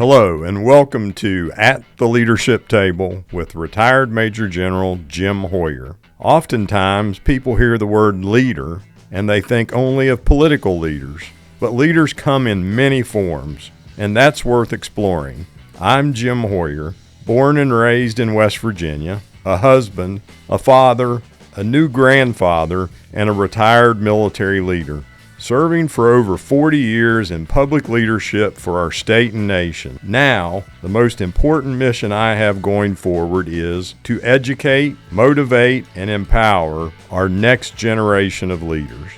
Hello and welcome to At the Leadership Table with retired Major General Jim Hoyer. Oftentimes people hear the word leader and they think only of political leaders, but leaders come in many forms, and that's worth exploring. I'm Jim Hoyer, born and raised in West Virginia, a husband, a father, a new grandfather, and a retired military leader, serving for over 40 years in public leadership for our state and nation. Now, the most important mission I have going forward is to educate, motivate, and empower our next generation of leaders.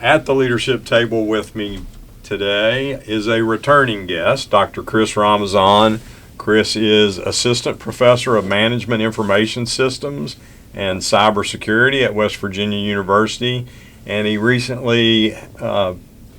At the leadership table with me today is a returning guest, Dr. Chris Ramezon. Chris is Assistant Professor of Management Information Systems and Cybersecurity at West Virginia University, and he recently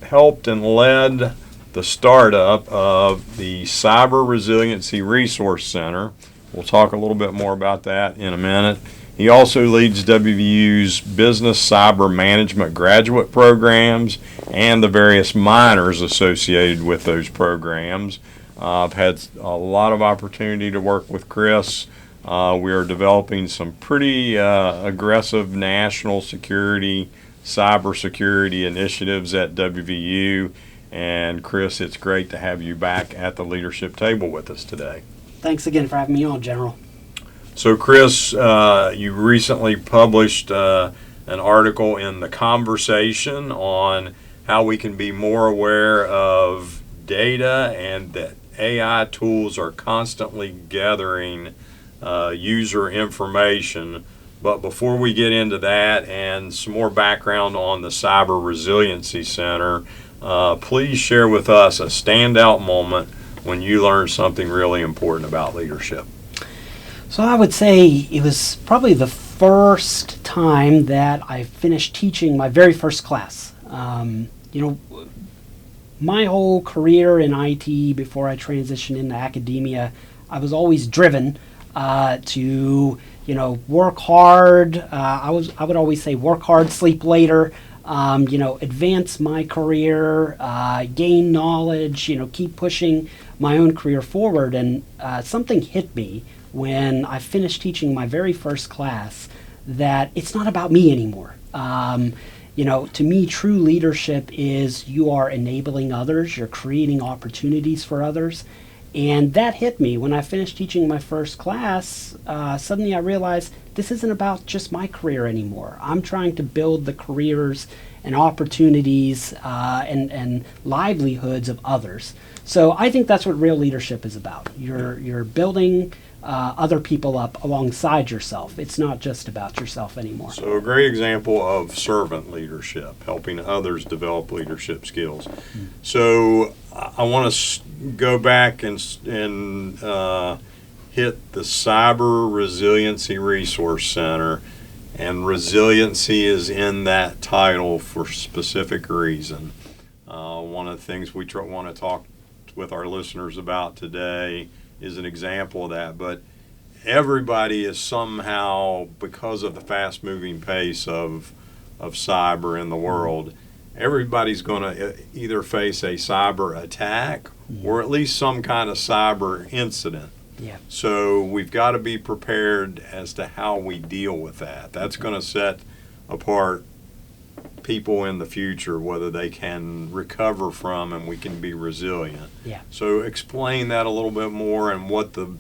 helped and led the startup of the Cyber Resiliency Resource Center. We'll talk a little bit more about that in a minute. He also leads WVU's Business Cyber Management graduate programs and the various minors associated with those programs. I've had a lot of opportunity to work with Chris. We are developing some pretty aggressive national security, cybersecurity initiatives at WVU. And Chris, it's great to have you back at the leadership table with us today. Thanks again for having me on, General. So Chris, you recently published an article in The Conversation on how we can be more aware of data and that AI tools are constantly gathering user information. But before we get into that and some more background on the Cyber Resiliency Center, please share with us a standout moment when you learned something really important about leadership. So I would say it was probably the first time that I finished teaching my very first class. My whole career in IT before I transitioned into academia, I was always driven to work hard. I would always say work hard, sleep later. Advance my career, gain knowledge. Keep pushing my own career forward. And something hit me when I finished teaching my very first class that it's not about me anymore. To me, true leadership is you are enabling others, you're creating opportunities for others. And that hit me when I finished teaching my first class. Suddenly I realized this isn't about just my career anymore. I'm trying to build the careers and opportunities and livelihoods of others. So I think that's what real leadership is about. You're building other people up alongside yourself. It's not just about yourself anymore. So a great example of servant leadership, helping others develop leadership skills. Mm-hmm. So I want to go back and hit the Cyber Resiliency Resource Center, and resiliency is in that title for a specific reason. One of the things we want to talk with our listeners about today is an example of that, but everybody is somehow, because of the fast-moving pace of cyber in the world, everybody's going to either face a cyber attack or at least some kind of cyber incident. Yeah. So we've got to be prepared as to how we deal with that. That's going to set apart people in the future, whether they can recover from and we can be resilient. Yeah. So explain that a little bit more and what the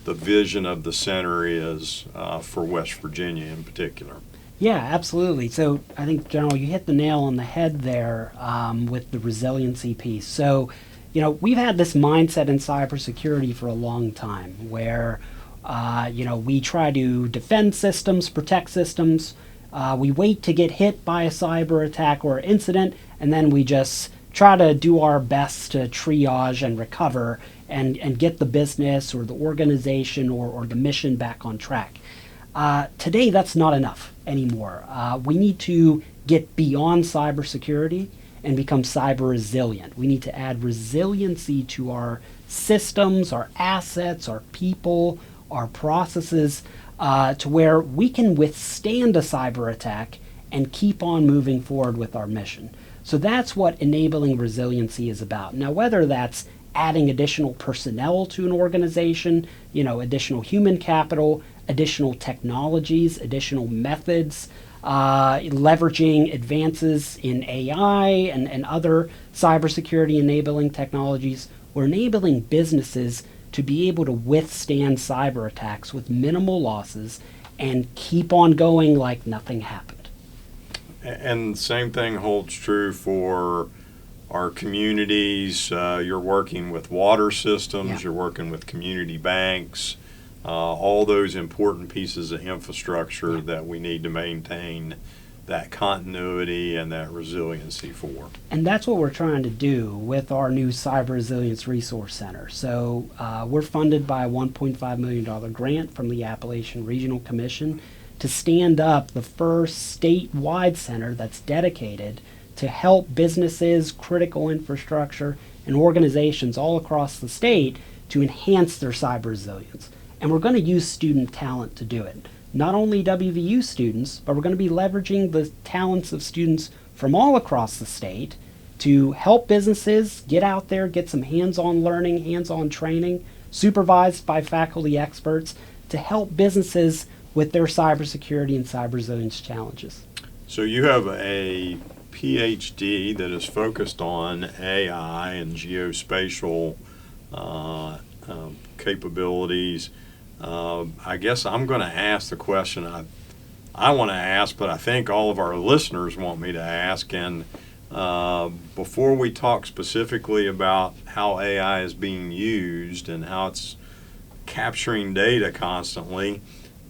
vision of the center is for West Virginia in particular. Yeah, absolutely. So I think, General, you hit the nail on the head there with the resiliency piece. So, we've had this mindset in cybersecurity for a long time where, we try to defend systems, protect systems. We wait to get hit by a cyber attack or incident, and then we just try to do our best to triage and recover and get the business or the organization or the mission back on track. Today, that's not enough anymore. We need to get beyond cybersecurity and become cyber resilient. We need to add resiliency to our systems, our assets, our people, our processes, to where we can withstand a cyber attack and keep on moving forward with our mission. So that's what enabling resiliency is about. Now, whether that's adding additional personnel to an organization, additional human capital, additional technologies, additional methods, leveraging advances in AI and other cybersecurity enabling technologies, we're enabling businesses to be able to withstand cyber attacks with minimal losses and keep on going like nothing happened. And the same thing holds true for our communities. You're working with water systems, Yeah. you're working with community banks, all those important pieces of infrastructure that we need to maintain that continuity and that resiliency for. And that's what we're trying to do with our new Cyber Resilience Resource Center. So we're funded by a $1.5 million grant from the Appalachian Regional Commission to stand up the first statewide center that's dedicated to help businesses, critical infrastructure, and organizations all across the state to enhance their cyber resilience. And we're going to use student talent to do it. Not only WVU students, but we're going to be leveraging the talents of students from all across the state to help businesses get out there, get some hands-on learning, hands-on training, supervised by faculty experts to help businesses with their cybersecurity and cyber resilience challenges. So you have a PhD that is focused on AI and geospatial capabilities. I guess I'm going to ask the question I want to ask, but I think all of our listeners want me to ask. And before we talk specifically about how AI is being used and how it's capturing data constantly,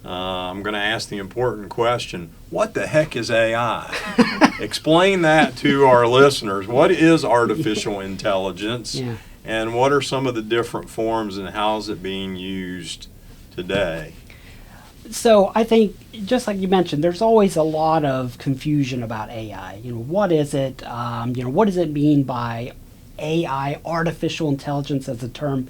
I'm going to ask the important question, what the heck is AI? Explain that to our listeners. What is artificial intelligence? Yeah. And what are some of the different forms and how is it being used today? So I think, just like you mentioned, there's always a lot of confusion about AI. What is it? What does it mean by AI, artificial intelligence as a term?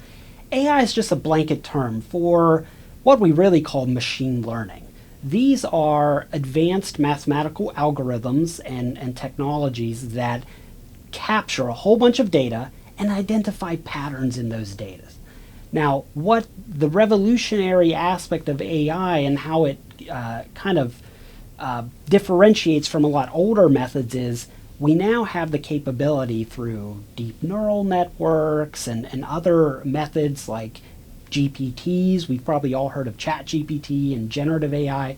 AI is just a blanket term for what we really call machine learning. These are advanced mathematical algorithms and technologies that capture a whole bunch of data and identify patterns in those data. Now, what the revolutionary aspect of AI and how it differentiates from a lot older methods is we now have the capability through deep neural networks and other methods like GPTs. We've probably all heard of ChatGPT and generative AI.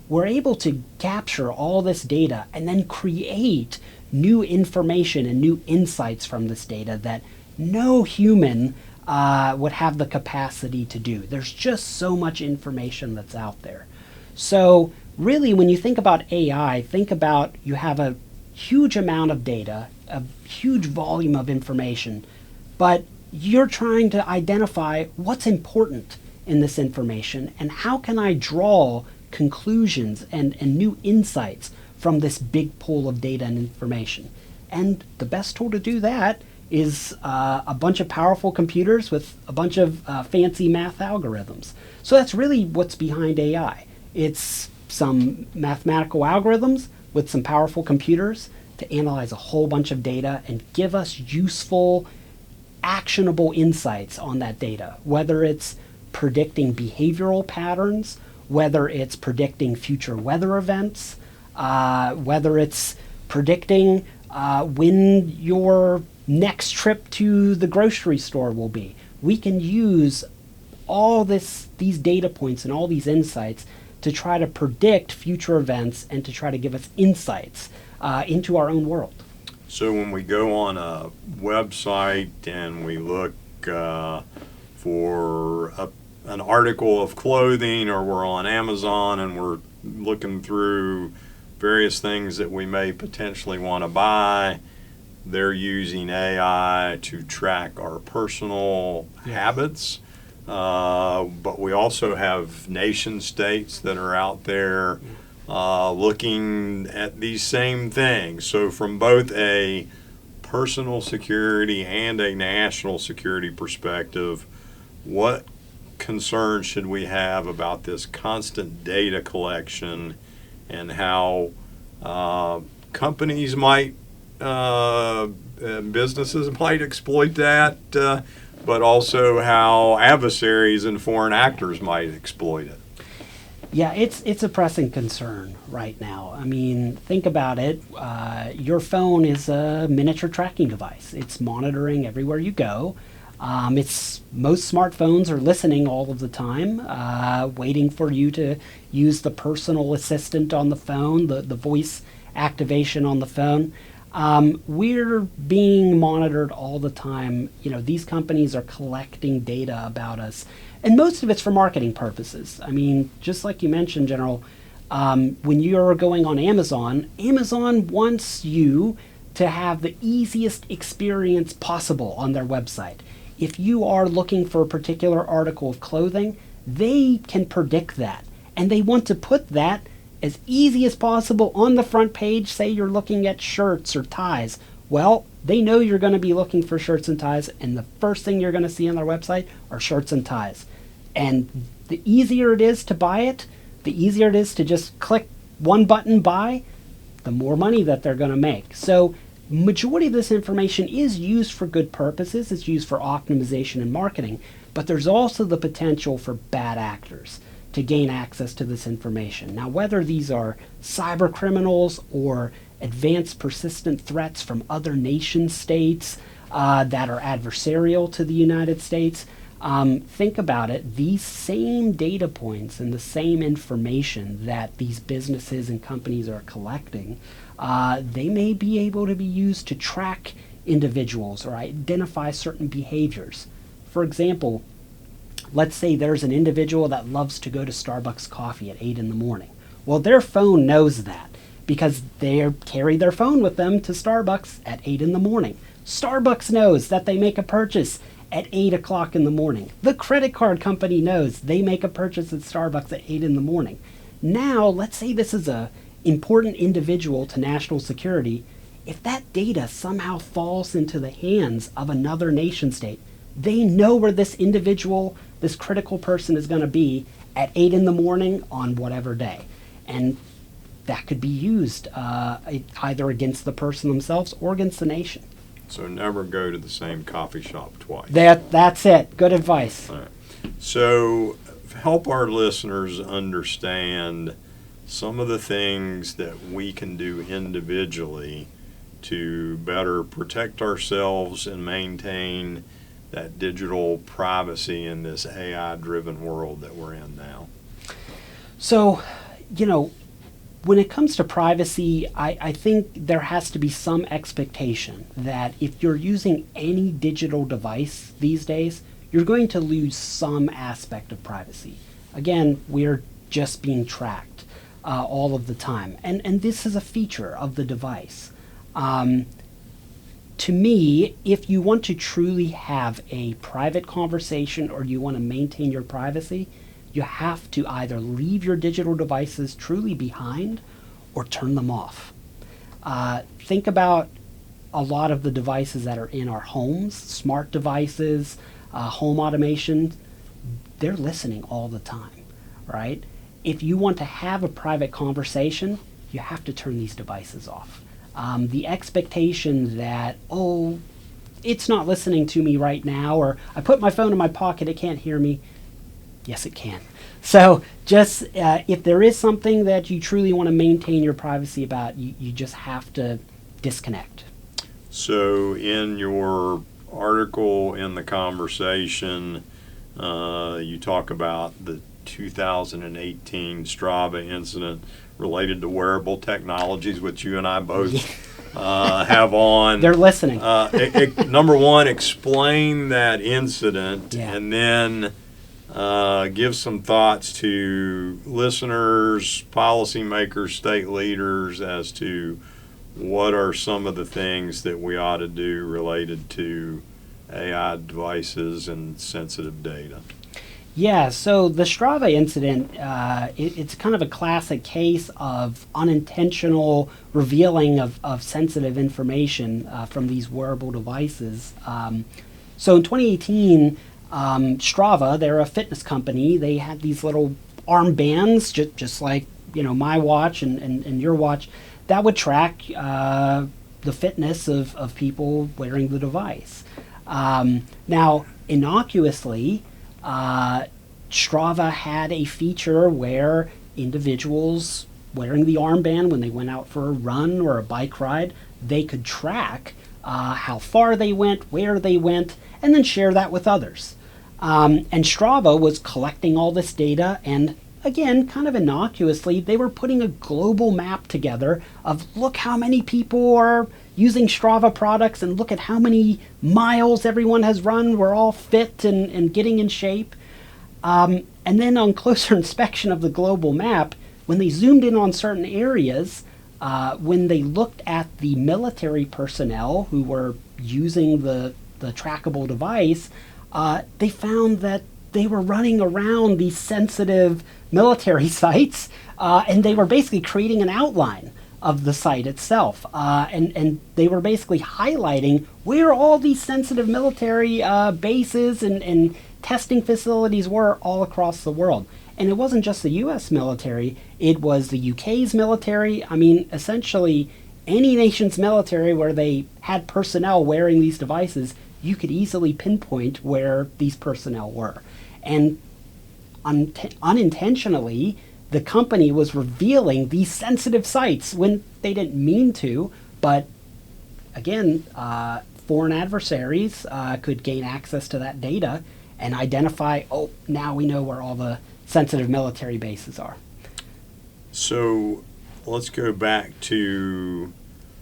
We're able to capture all this data and then create new information and new insights from this data that no human would have the capacity to do. There's just so much information that's out there. So really, when you think about AI, think about you have a huge amount of data, a huge volume of information, but you're trying to identify what's important in this information and how can I draw conclusions and new insights from this big pool of data and information. And the best tool to do that is a bunch of powerful computers with a bunch of fancy math algorithms. So that's really what's behind AI. It's some mathematical algorithms with some powerful computers to analyze a whole bunch of data and give us useful, actionable insights on that data, whether it's predicting behavioral patterns, whether it's predicting future weather events, whether it's predicting when your next trip to the grocery store will be. We can use all these data points and all these insights to try to predict future events and to try to give us insights into our own world. So when we go on a website and we look for an article of clothing, or we're on Amazon and we're looking through various things that we may potentially want to buy, they're using AI to track our personal habits. But we also have nation states that are out there looking at these same things. So from both a personal security and a national security perspective, what concerns should we have about this constant data collection and how Companies might, businesses might exploit that, but also how adversaries and foreign actors might exploit it. Yeah, it's a pressing concern right now. I mean, think about it. Your phone is a miniature tracking device. It's monitoring everywhere you go. Most smartphones are listening all of the time, waiting for you to use the personal assistant on the phone, the voice activation on the phone. We're being monitored all the time. You know, these companies are collecting data about us, and most of it's for marketing purposes. I mean, just like you mentioned, General, when you're going on Amazon, Amazon wants you to have the easiest experience possible on their website. If you are looking for a particular article of clothing, they can predict that, and they want to put that as easy as possible on the front page. Say you're looking at shirts or ties. Well, they know you're going to be looking for shirts and ties, and the first thing you're going to see on their website are shirts and ties. And the easier it is to buy it, the easier it is to just click one button, buy, the more money that they're going to make. So majority of this information is used for good purposes. It's used for optimization and marketing, but there's also the potential for bad actors to gain access to this information. Now, whether these are cyber criminals or advanced persistent threats from other nation states that are adversarial to the United States, think about it. These same data points and the same information that these businesses and companies are collecting, they may be able to be used to track individuals or identify certain behaviors. For example, let's say there's an individual that loves to go to Starbucks coffee at 8 in the morning. Well, their phone knows that because they carry their phone with them to Starbucks at 8 in the morning. Starbucks knows that they make a purchase at 8 o'clock in the morning. The credit card company knows they make a purchase at Starbucks at 8 in the morning. Now, let's say this is an important individual to national security. If that data somehow falls into the hands of another nation state, they know where this individual, this critical person is going to be at 8 in the morning on whatever day. And that could be used either against the person themselves or against the nation. So never go to the same coffee shop twice. That's it. Good advice. All right. So help our listeners understand some of the things that we can do individually to better protect ourselves and maintain that digital privacy in this AI-driven world that we're in now. So, when it comes to privacy, I think there has to be some expectation that if you're using any digital device these days, you're going to lose some aspect of privacy. Again, we're just being tracked all of the time. And this is a feature of the device. To me, if you want to truly have a private conversation or you want to maintain your privacy, you have to either leave your digital devices truly behind or turn them off. Think about a lot of the devices that are in our homes, smart devices, home automation. They're listening all the time, right? If you want to have a private conversation, you have to turn these devices off. The expectation that, it's not listening to me right now, or I put my phone in my pocket, it can't hear me. Yes, it can. So just if there is something that you truly want to maintain your privacy about, you just have to disconnect. So in your article, in the conversation, you talk about the 2018 Strava incident related to wearable technologies, which you and I both have on. They're listening. Number one, explain that incident, and then give some thoughts to listeners, policymakers, state leaders as to what are some of the things that we ought to do related to AI devices and sensitive data. Yeah, so the Strava incident, it's kind of a classic case of unintentional revealing of sensitive information from these wearable devices. So in 2018, Strava, they're a fitness company. They had these little armbands, just like my watch and your watch, that would track the fitness of people wearing the device. Now, innocuously, Strava had a feature where individuals wearing the armband, when they went out for a run or a bike ride, they could track how far they went, where they went, and then share that with others. And Strava was collecting all this data, and again, kind of innocuously, they were putting a global map together of look how many people are using Strava products and look at how many miles everyone has run. We're all fit and getting in shape. And then on closer inspection of the global map, when they zoomed in on certain areas, when they looked at the military personnel who were using the trackable device, they found that they were running around these sensitive military sites, and they were basically creating an outline of the site itself. And they were basically highlighting where all these sensitive military bases and testing facilities were all across the world. And it wasn't just the U.S. military, it was the UK's military. I mean, essentially, any nation's military where they had personnel wearing these devices, you could easily pinpoint where these personnel were. And unintentionally, the company was revealing these sensitive sites when they didn't mean to, but again, foreign adversaries could gain access to that data and identify, oh, now we know where all the sensitive military bases are. So let's go back to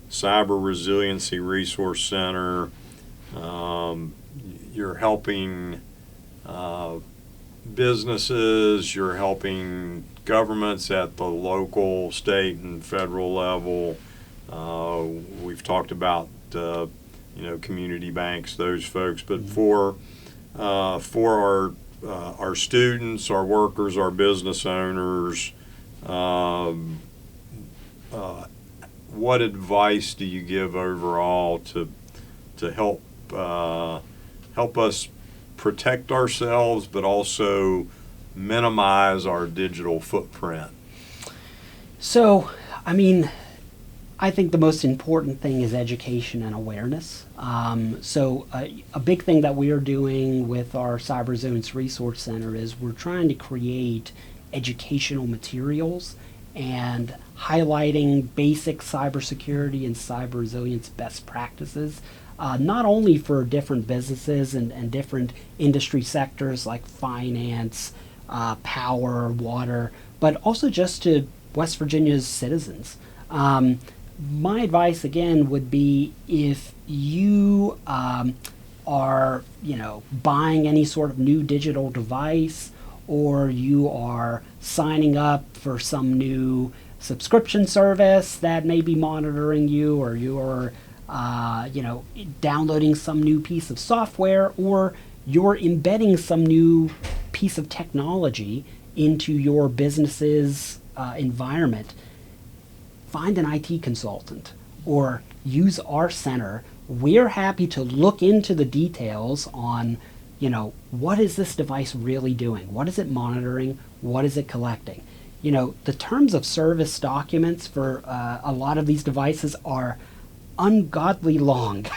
Cyber Resiliency Resource Center. You're helping businesses, you're helping governments at the local, state, and federal level. We've talked about community banks, those folks, but for our students, our workers, our business owners, what advice do you give overall to help us protect ourselves, but also minimize our digital footprint? So, I mean, I think the most important thing is education and awareness. So a big thing that we are doing with our Cyber Resilience Resource Center is we're trying to create educational materials and highlighting basic cybersecurity and cyber resilience best practices, not only for different businesses and different industry sectors like finance, power, water, but also just to West Virginia's citizens. My advice again would be if you are buying any sort of new digital device, or you are signing up for some new subscription service that may be monitoring you, or you're downloading some new piece of software, or you're embedding some new piece of technology into your business's environment, find an IT consultant or use our center. We're happy to look into the details on, what is this device really doing? What is it monitoring? What is it collecting? The terms of service documents for a lot of these devices are ungodly long,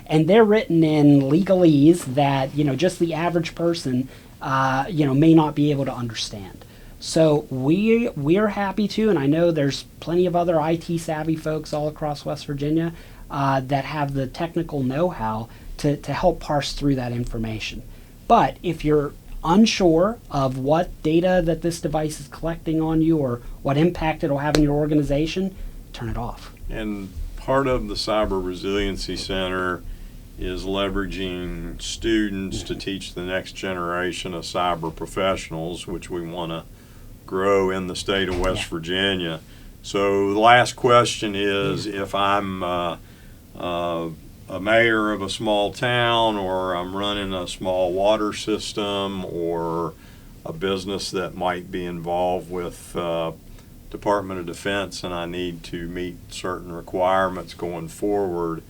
and they're written in legalese that, just the average person, may not be able to understand. So we're happy to, and I know there's plenty of other IT savvy folks all across West Virginia that have the technical know-how to help parse through that information. But if you're unsure of what data that this device is collecting on you or what impact it'll have in your organization, turn it off. And part of the Cyber Resiliency Center is leveraging students to teach the next generation of cyber professionals, which we want to grow in the state of West Virginia. So the last question is, if I'm a mayor of a small town, or I'm running a small water system, or a business that might be involved with Department of Defense, and I need to meet certain requirements going forward,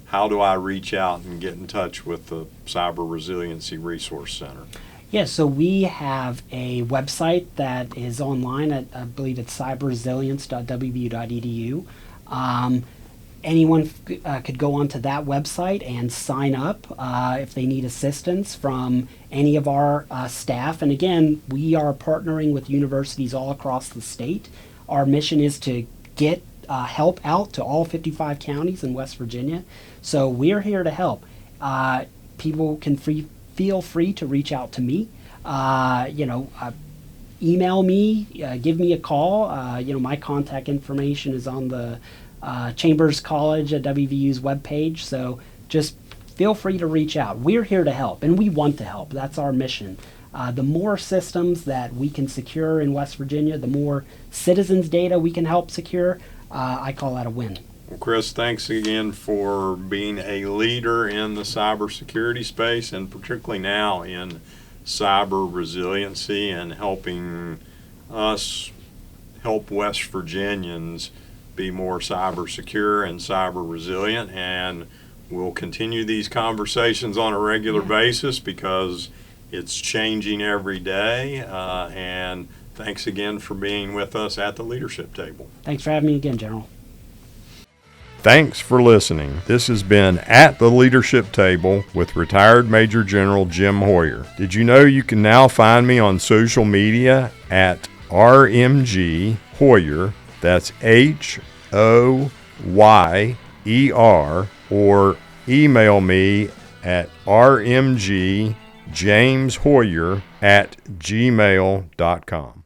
how do I reach out and get in touch with the Cyber Resiliency Resource Center? Yeah, so we have a website that is online at, I believe it's cyberresilience.wvu.edu. Anyone could go onto that website and sign up if they need assistance from any of our staff. And again, we are partnering with universities all across the state. Our mission is to get help out to all 55 counties in West Virginia. So we're here to help. People can feel free to reach out to me. Email me, give me a call. My contact information is on the Chambers College at WVU's webpage. So just feel free to reach out. We're here to help, and we want to help. That's our mission. The more systems that we can secure in West Virginia, the more citizens' data we can help secure, I call that a win. Well, Chris, thanks again for being a leader in the cybersecurity space, and particularly now in cyber resiliency, and helping us help West Virginians be more cyber secure and cyber resilient. And we'll continue these conversations on a regular basis because it's changing every day. And thanks again for being with us at the leadership table. Thanks for having me again, General. Thanks for listening. This has been At the Leadership Table with retired Major General Jim Hoyer. Did you know you can now find me on social media at RMG Hoyer? That's HOYER, or email me at rmgjameshoyer@gmail.com.